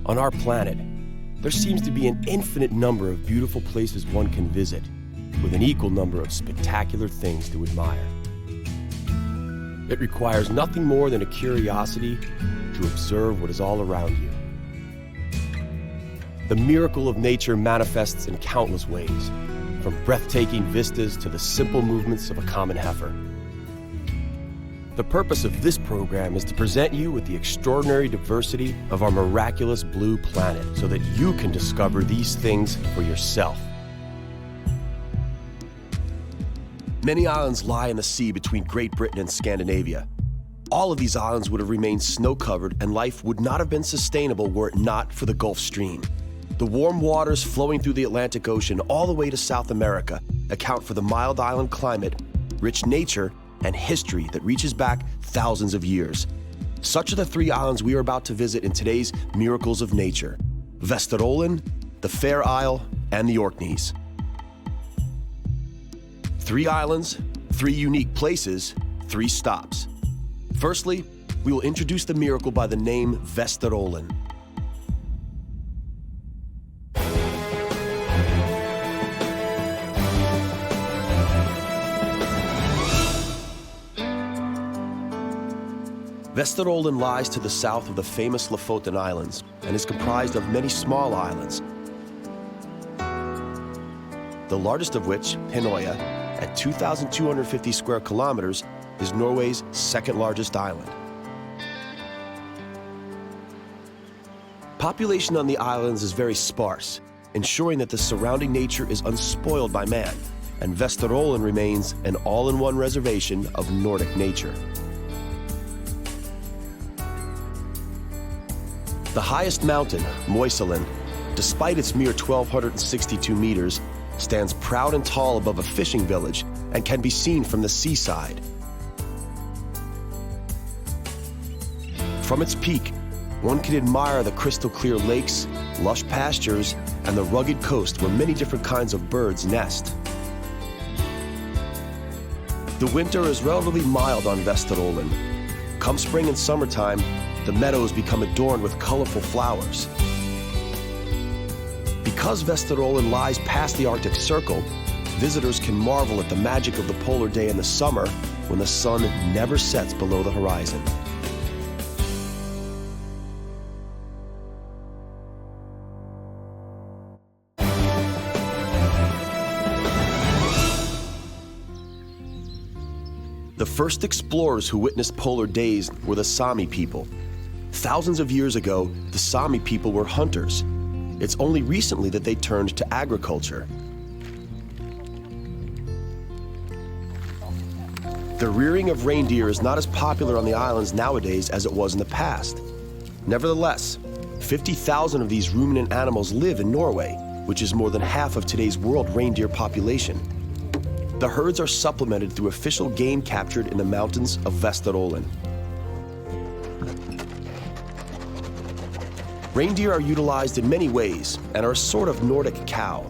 On our planet, there seems to be an infinite number of beautiful places one can visit, with an equal number of spectacular things to admire. It requires nothing more than a curiosity to observe what is all around you. The miracle of nature manifests in countless ways, from breathtaking vistas to the simple movements of a common heifer. The purpose of this program is to present you with the extraordinary diversity of our miraculous blue planet so that you can discover these things for yourself. Many islands lie in the sea between Great Britain and Scandinavia. All of these islands would have remained snow-covered, and life would not have been sustainable were it not for the Gulf Stream. The warm waters flowing through the Atlantic Ocean all the way to South America account for the mild island climate, rich nature, and history that reaches back thousands of years. Such are the three islands we are about to visit in today's Miracles of Nature: Vesterålen, the Fair Isle, and the Orkneys. 3 islands, 3 unique places, 3 stops. Firstly, we will introduce the miracle by the name Vesterålen. Vesterålen lies to the south of the famous Lofoten Islands and is comprised of many small islands, the largest of which, Hinnøya, at 2,250 square kilometers, is Norway's second largest island. Population on the islands is very sparse, ensuring that the surrounding nature is unspoiled by man, and Vesterålen remains an all-in-one reservation of Nordic nature. The highest mountain, Møysolen, despite its mere 1,262 meters, stands proud and tall above a fishing village and can be seen from the seaside. From its peak, one can admire the crystal-clear lakes, lush pastures, and the rugged coast where many different kinds of birds nest. The winter is relatively mild on Vesterålen. Come spring and summertime, the meadows become adorned with colorful flowers. Because Vesterålen lies past the Arctic Circle, visitors can marvel at the magic of the polar day in the summer when the sun never sets below the horizon. The first explorers who witnessed polar days were the Sami people. Thousands of years ago, the Sami people were hunters. It's only recently that they turned to agriculture. The rearing of reindeer is not as popular on the islands nowadays as it was in the past. Nevertheless, 50,000 of these ruminant animals live in Norway, which is more than half of today's world reindeer population. The herds are supplemented through official game captured in the mountains of Vesterålen. Reindeer are utilized in many ways and are a sort of Nordic cow.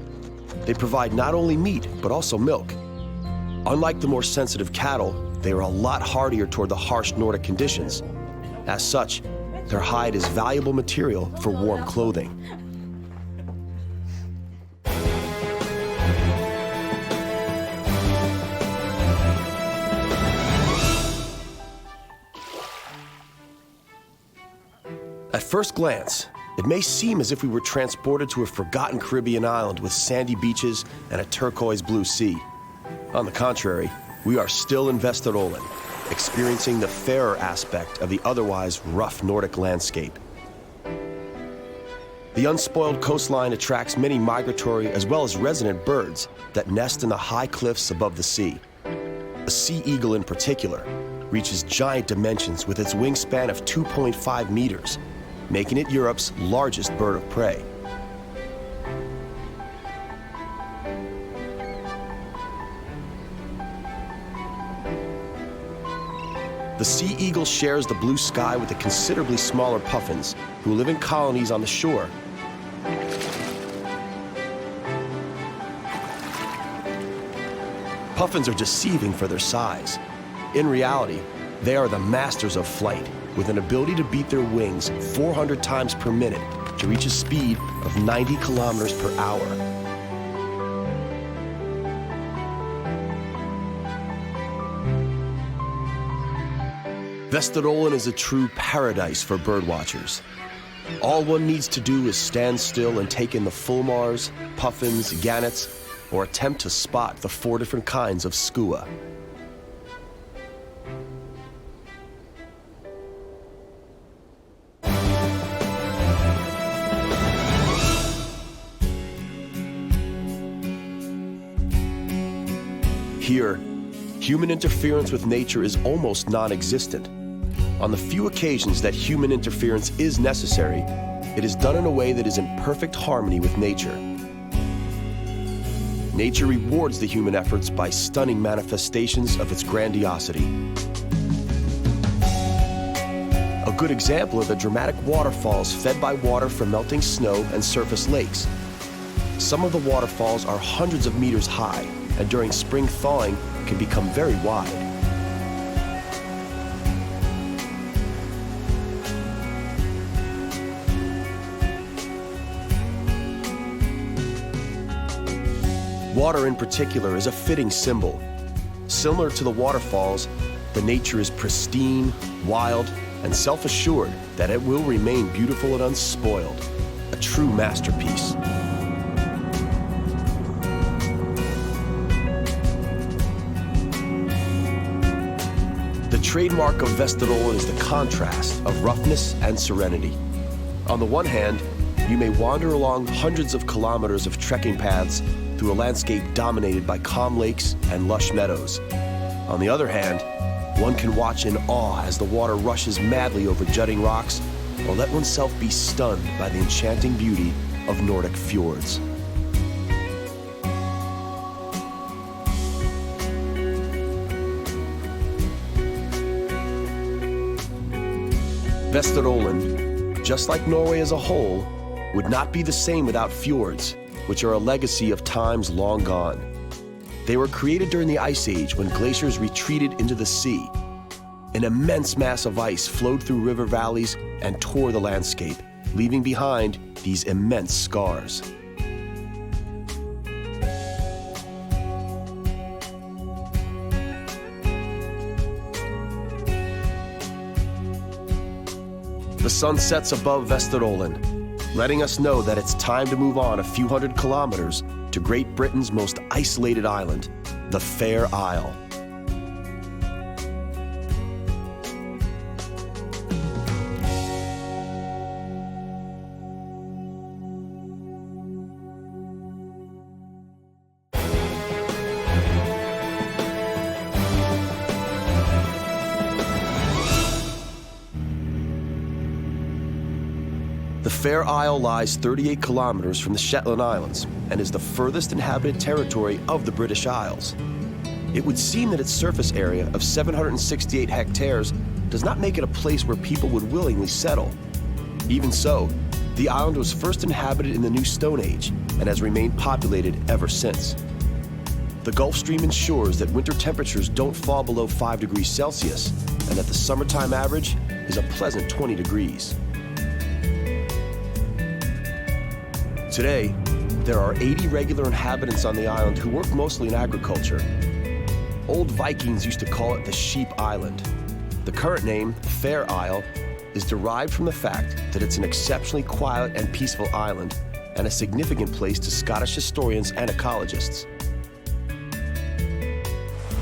They provide not only meat, but also milk. Unlike the more sensitive cattle, they are a lot hardier toward the harsh Nordic conditions. As such, their hide is valuable material for warm clothing. At first glance, it may seem as if we were transported to a forgotten Caribbean island with sandy beaches and a turquoise blue sea. On the contrary, we are still in Vesterålen, experiencing the fairer aspect of the otherwise rough Nordic landscape. The unspoiled coastline attracts many migratory as well as resident birds that nest in the high cliffs above the sea. The sea eagle in particular reaches giant dimensions with its wingspan of 2.5 meters, making it Europe's largest bird of prey. The sea eagle shares the blue sky with the considerably smaller puffins, who live in colonies on the shore. Puffins are deceiving for their size. In reality, they are the masters of flight, with an ability to beat their wings 400 times per minute to reach a speed of 90 kilometers per hour. Vesterålen is a true paradise for birdwatchers. All one needs to do is stand still and take in the fulmars, puffins, gannets, or attempt to spot the 4 different kinds of skua. Here, human interference with nature is almost non-existent. On the few occasions that human interference is necessary, it is done in a way that is in perfect harmony with nature. Nature rewards the human efforts by stunning manifestations of its grandiosity. A good example are the dramatic waterfalls fed by water from melting snow and surface lakes. Some of the waterfalls are hundreds of meters high, and during spring thawing can become very wide. Water in particular is a fitting symbol. Similar to the waterfalls, the nature is pristine, wild, and self-assured that it will remain beautiful and unspoiled, a true masterpiece. The trademark of Vesterålen is the contrast of roughness and serenity. On the one hand, you may wander along hundreds of kilometers of trekking paths through a landscape dominated by calm lakes and lush meadows. On the other hand, one can watch in awe as the water rushes madly over jutting rocks, or let oneself be stunned by the enchanting beauty of Nordic fjords. Vesterålen, just like Norway as a whole, would not be the same without fjords, which are a legacy of times long gone. They were created during the Ice Age when glaciers retreated into the sea. An immense mass of ice flowed through river valleys and tore the landscape, leaving behind these immense scars. The sun sets above Vesterålen, letting us know that it's time to move on a few hundred kilometers to Great Britain's most isolated island, the Fair Isle. The Fair Isle lies 38 kilometers from the Shetland Islands and is the furthest inhabited territory of the British Isles. It would seem that its surface area of 768 hectares does not make it a place where people would willingly settle. Even so, the island was first inhabited in the New Stone Age and has remained populated ever since. The Gulf Stream ensures that winter temperatures don't fall below 5 degrees Celsius and that the summertime average is a pleasant 20 degrees. Today, there are 80 regular inhabitants on the island who work mostly in agriculture. Old Vikings used to call it the Sheep Island. The current name, Fair Isle, is derived from the fact that it's an exceptionally quiet and peaceful island and a significant place to Scottish historians and ecologists.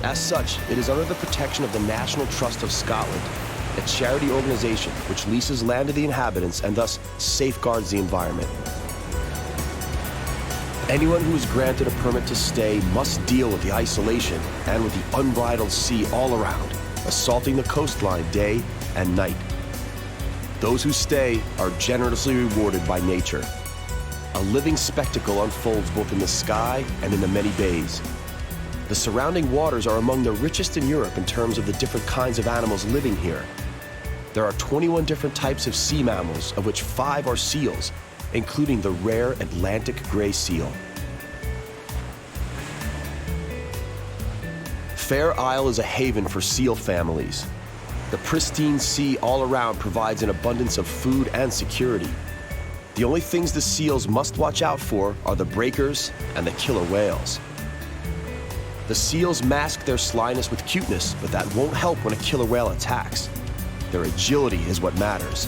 As such, it is under the protection of the National Trust of Scotland, a charity organization which leases land to the inhabitants and thus safeguards the environment. Anyone who is granted a permit to stay must deal with the isolation and with the unbridled sea all around, assaulting the coastline day and night. Those who stay are generously rewarded by nature. A living spectacle unfolds both in the sky and in the many bays. The surrounding waters are among the richest in Europe in terms of the different kinds of animals living here. There are 21 different types of sea mammals, of which 5 are seals, including the rare Atlantic gray seal. Fair Isle is a haven for seal families. The pristine sea all around provides an abundance of food and security. The only things the seals must watch out for are the breakers and the killer whales. The seals mask their slyness with cuteness, but that won't help when a killer whale attacks. Their agility is what matters.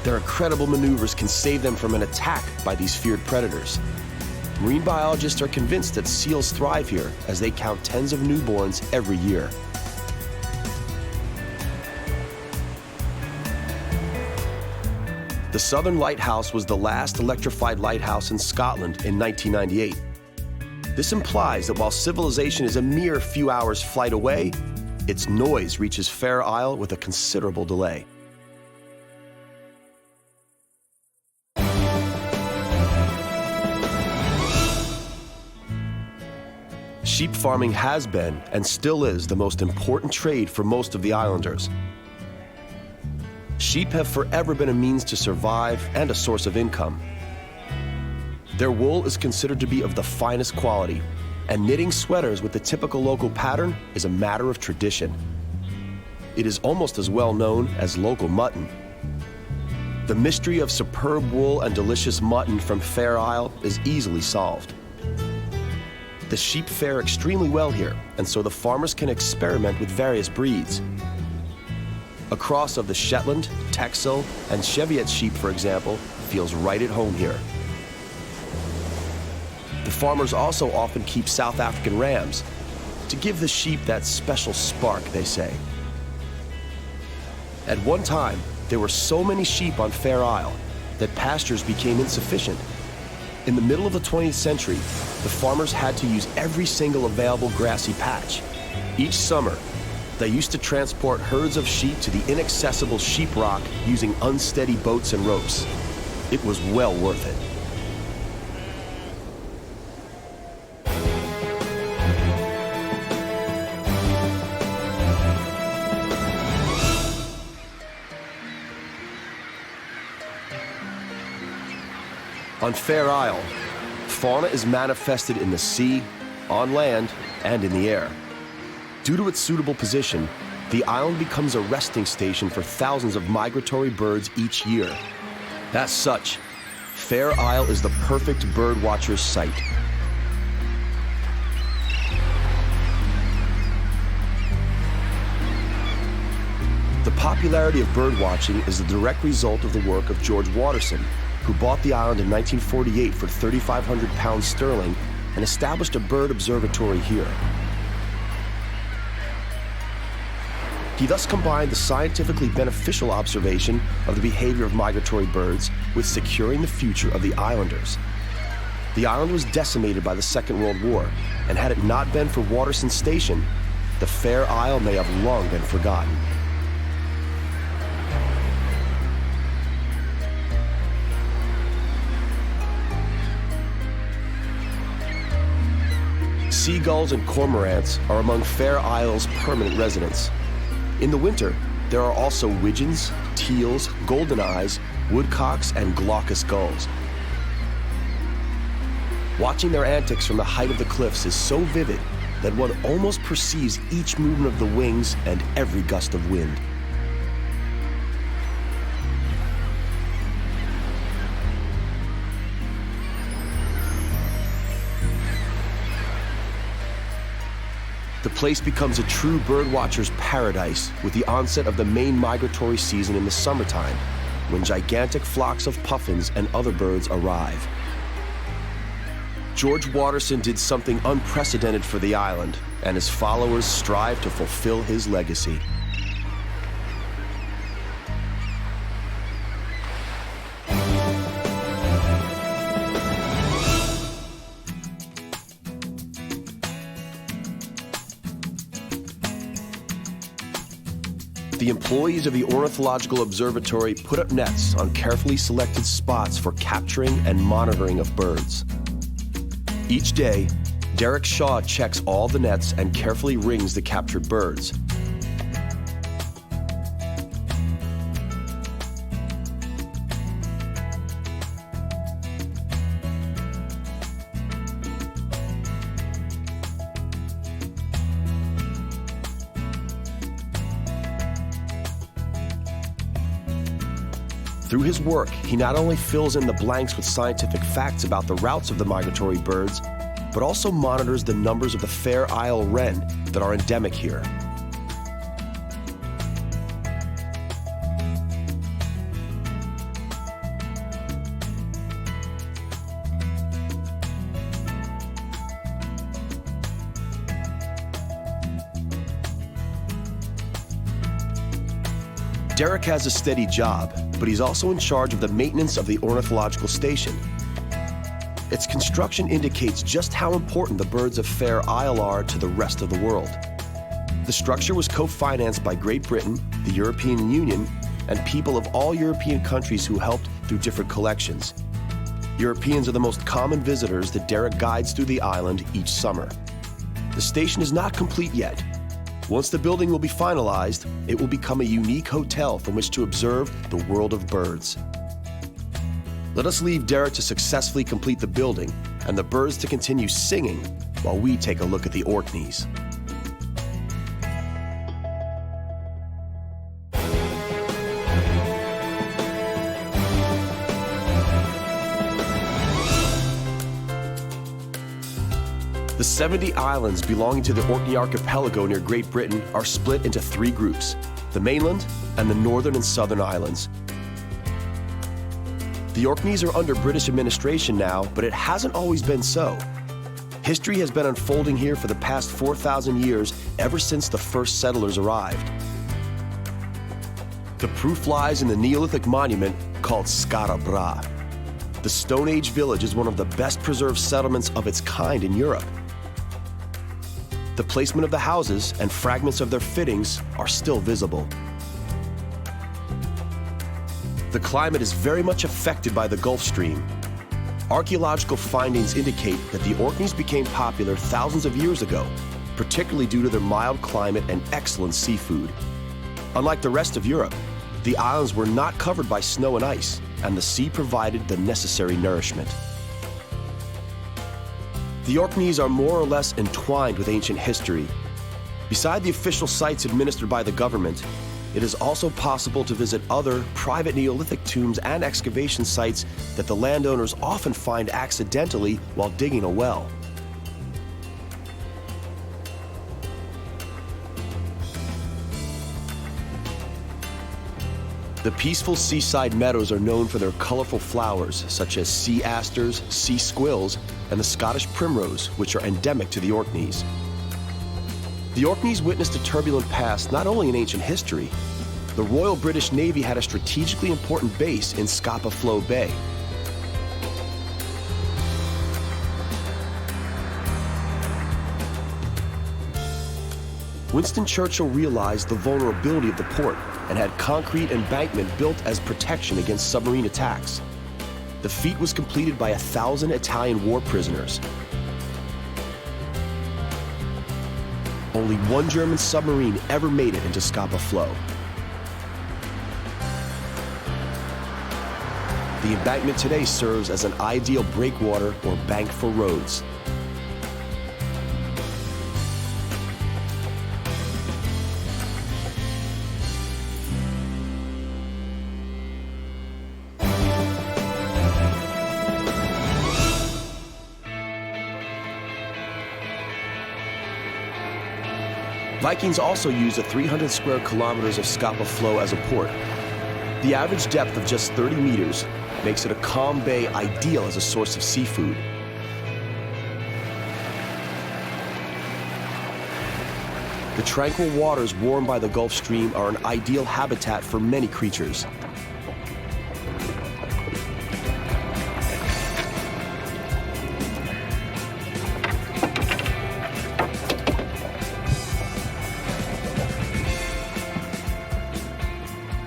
Their incredible maneuvers can save them from an attack by these feared predators. Marine biologists are convinced that seals thrive here as they count tens of newborns every year. The Southern Lighthouse was the last electrified lighthouse in Scotland in 1998. This implies that while civilization is a mere few hours' flight away, its noise reaches Fair Isle with a considerable delay. Sheep farming has been, and still is, the most important trade for most of the islanders. Sheep have forever been a means to survive and a source of income. Their wool is considered to be of the finest quality, and knitting sweaters with the typical local pattern is a matter of tradition. It is almost as well known as local mutton. The mystery of superb wool and delicious mutton from Fair Isle is easily solved. The sheep fare extremely well here, and so the farmers can experiment with various breeds. A cross of the Shetland, Texel, and Cheviot sheep, for example, feels right at home here. The farmers also often keep South African rams to give the sheep that special spark, they say. At one time, there were so many sheep on Fair Isle that pastures became insufficient. In the middle of the 20th century, the farmers had to use every single available grassy patch. Each summer, they used to transport herds of sheep to the inaccessible sheep rock using unsteady boats and ropes. It was well worth it. On Fair Isle, fauna is manifested in the sea, on land, and in the air. Due to its suitable position, the island becomes a resting station for thousands of migratory birds each year. As such, Fair Isle is the perfect bird watcher's site. The popularity of bird watching is the direct result of the work of George Waterson, who bought the island in 1948 for £3,500 sterling and established a bird observatory here. He thus combined the scientifically beneficial observation of the behavior of migratory birds with securing the future of the islanders. The island was decimated by the Second World War, and had it not been for Waterson's station, the Fair Isle may have long been forgotten. Seagulls and cormorants are among Fair Isle's permanent residents. In the winter, there are also widgeons, teals, goldeneyes, woodcocks, and glaucous gulls. Watching their antics from the height of the cliffs is so vivid that one almost perceives each movement of the wings and every gust of wind. The place becomes a true birdwatcher's paradise with the onset of the main migratory season in the summertime, when gigantic flocks of puffins and other birds arrive. George Waterson did something unprecedented for the island, and his followers strive to fulfill his legacy. The employees of the Ornithological Observatory put up nets on carefully selected spots for capturing and monitoring of birds. Each day, Derek Shaw checks all the nets and carefully rings the captured birds. Through his work, he not only fills in the blanks with scientific facts about the routes of the migratory birds, but also monitors the numbers of the Fair Isle wren that are endemic here. Derek has a steady job, but he's also in charge of the maintenance of the ornithological station. Its construction indicates just how important the birds of Fair Isle are to the rest of the world. The structure was co-financed by Great Britain, the European Union, and people of all European countries who helped through different collections. Europeans are the most common visitors that Derek guides through the island each summer. The station is not complete yet. Once the building will be finalized, it will become a unique hotel from which to observe the world of birds. Let us leave Derek to successfully complete the building and the birds to continue singing while we take a look at the Orkneys. The 70 islands belonging to the Orkney archipelago near Great Britain are split into 3 groups: the mainland and the northern and southern islands. The Orkneys are under British administration now, but it hasn't always been so. History has been unfolding here for the past 4,000 years, ever since the first settlers arrived. The proof lies in the Neolithic monument called Skara Brae. The Stone Age village is one of the best preserved settlements of its kind in Europe. The placement of the houses and fragments of their fittings are still visible. The climate is very much affected by the Gulf Stream. Archaeological findings indicate that the Orkneys became popular thousands of years ago, particularly due to their mild climate and excellent seafood. Unlike the rest of Europe, the islands were not covered by snow and ice, and the sea provided the necessary nourishment. The Orkneys are more or less entwined with ancient history. Beside the official sites administered by the government, it is also possible to visit other private Neolithic tombs and excavation sites that the landowners often find accidentally while digging a well. The peaceful seaside meadows are known for their colorful flowers, such as sea asters, sea squills, and the Scottish primrose, which are endemic to the Orkneys. The Orkneys witnessed a turbulent past not only in ancient history. The Royal British Navy had a strategically important base in Scapa Flow Bay. Winston Churchill realized the vulnerability of the port and had concrete embankment built as protection against submarine attacks. The feat was completed by 1,000 Italian war prisoners. Only one German submarine ever made it into Scapa Flow. The embankment today serves as an ideal breakwater or bank for roads. Vikings also used the 300 square kilometers of Scapa Flow as a port. The average depth of just 30 meters makes it a calm bay ideal as a source of seafood. The tranquil waters warmed by the Gulf Stream are an ideal habitat for many creatures.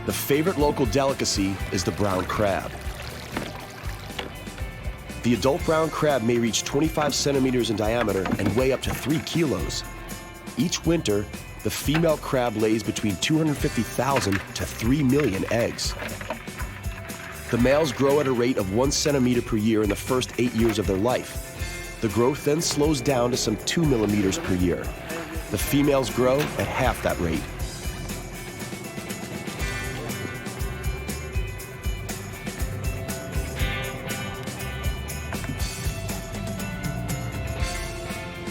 The favorite local delicacy is the brown crab. The adult brown crab may reach 25 centimeters in diameter and weigh up to 3 kilos. Each winter, the female crab lays between 250,000 to 3 million eggs. The males grow at a rate of 1 centimeter per year in the first 8 years of their life. The growth then slows down to some 2 millimeters per year. The females grow at half that rate.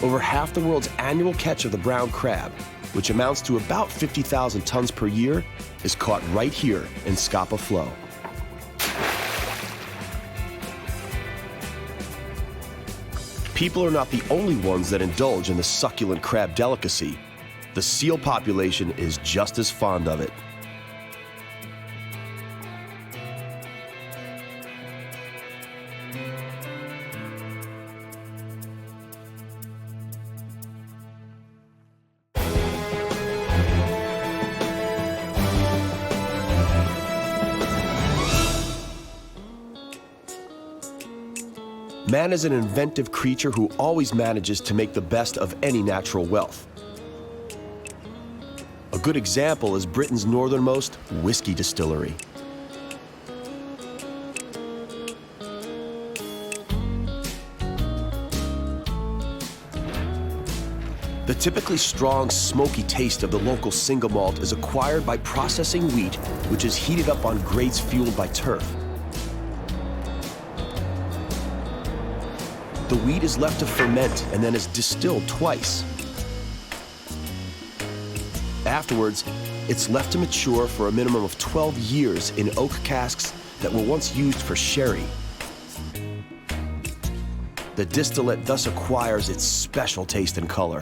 Over half the world's annual catch of the brown crab, which amounts to about 50,000 tons per year, is caught right here in Scapa Flow. People are not the only ones that indulge in the succulent crab delicacy. The seal population is just as fond of it. Man is an inventive creature who always manages to make the best of any natural wealth. A good example is Britain's northernmost whiskey distillery. The typically strong, smoky taste of the local single malt is acquired by processing wheat, which is heated up on grates fueled by turf. The wheat is left to ferment and then is distilled twice. Afterwards, it's left to mature for a minimum of 12 years in oak casks that were once used for sherry. The distillate thus acquires its special taste and color.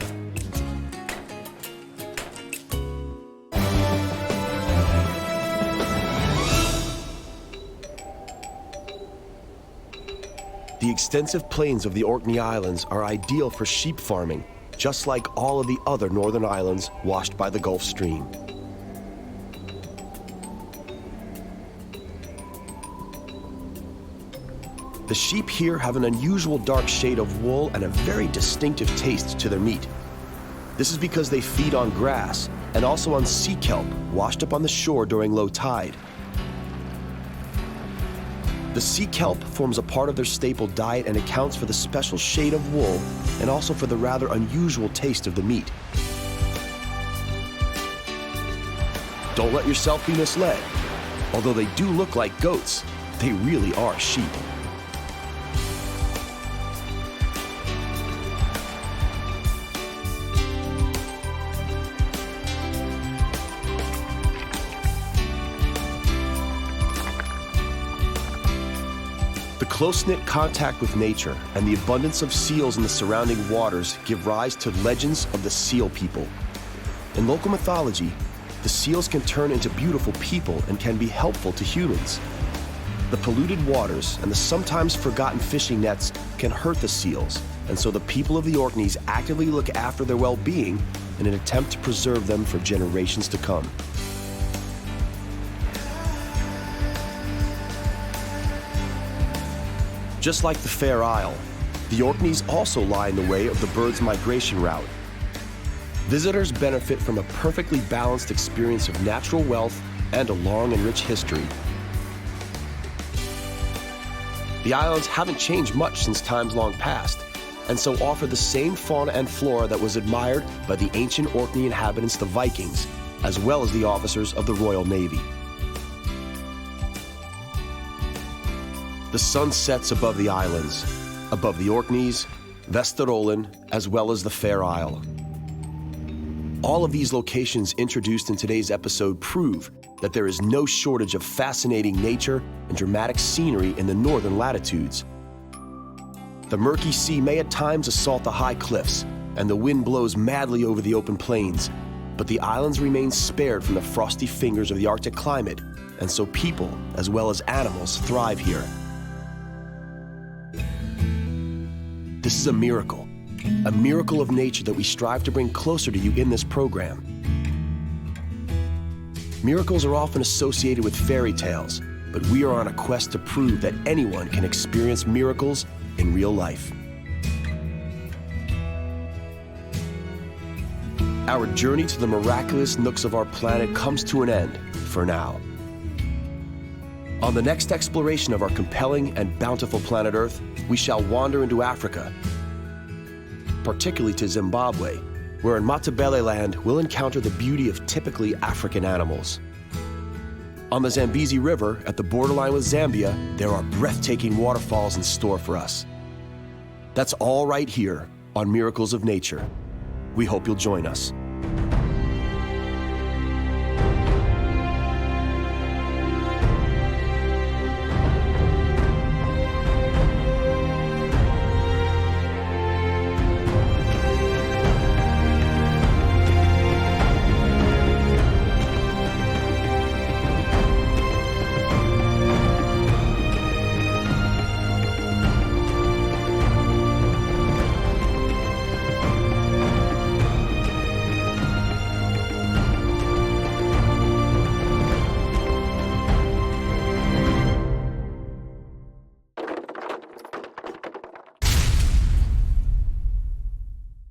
The extensive plains of the Orkney Islands are ideal for sheep farming, just like all of the other northern islands washed by the Gulf Stream. The sheep here have an unusual dark shade of wool and a very distinctive taste to their meat. This is because they feed on grass and also on sea kelp washed up on the shore during low tide. The sea kelp forms a part of their staple diet and accounts for the special shade of wool and also for the rather unusual taste of the meat. Don't let yourself be misled. Although they do look like goats, they really are sheep. The close-knit contact with nature and the abundance of seals in the surrounding waters give rise to legends of the seal people. In local mythology, the seals can turn into beautiful people and can be helpful to humans. The polluted waters and the sometimes forgotten fishing nets can hurt the seals, and so the people of the Orkneys actively look after their well-being in an attempt to preserve them for generations to come. Just like the Fair Isle, the Orkneys also lie in the way of the bird's migration route. Visitors benefit from a perfectly balanced experience of natural wealth and a long and rich history. The islands haven't changed much since times long past, and so offer the same fauna and flora that was admired by the ancient Orkney inhabitants, the Vikings, as well as the officers of the Royal Navy. The sun sets above the islands, above the Orkneys, Vesterålen, as well as the Fair Isle. All of these locations introduced in today's episode prove that there is no shortage of fascinating nature and dramatic scenery in the northern latitudes. The murky sea may at times assault the high cliffs, and the wind blows madly over the open plains, but the islands remain spared from the frosty fingers of the Arctic climate, and so people, as well as animals, thrive here. This is a miracle of nature that we strive to bring closer to you in this program. Miracles are often associated with fairy tales, but we are on a quest to prove that anyone can experience miracles in real life. Our journey to the miraculous nooks of our planet comes to an end for now. On the next exploration of our compelling and bountiful planet Earth, we shall wander into Africa, particularly to Zimbabwe, where in Matabeleland we'll encounter the beauty of typically African animals. On the Zambezi River, at the borderline with Zambia, there are breathtaking waterfalls in store for us. That's all right here on Miracles of Nature. We hope you'll join us.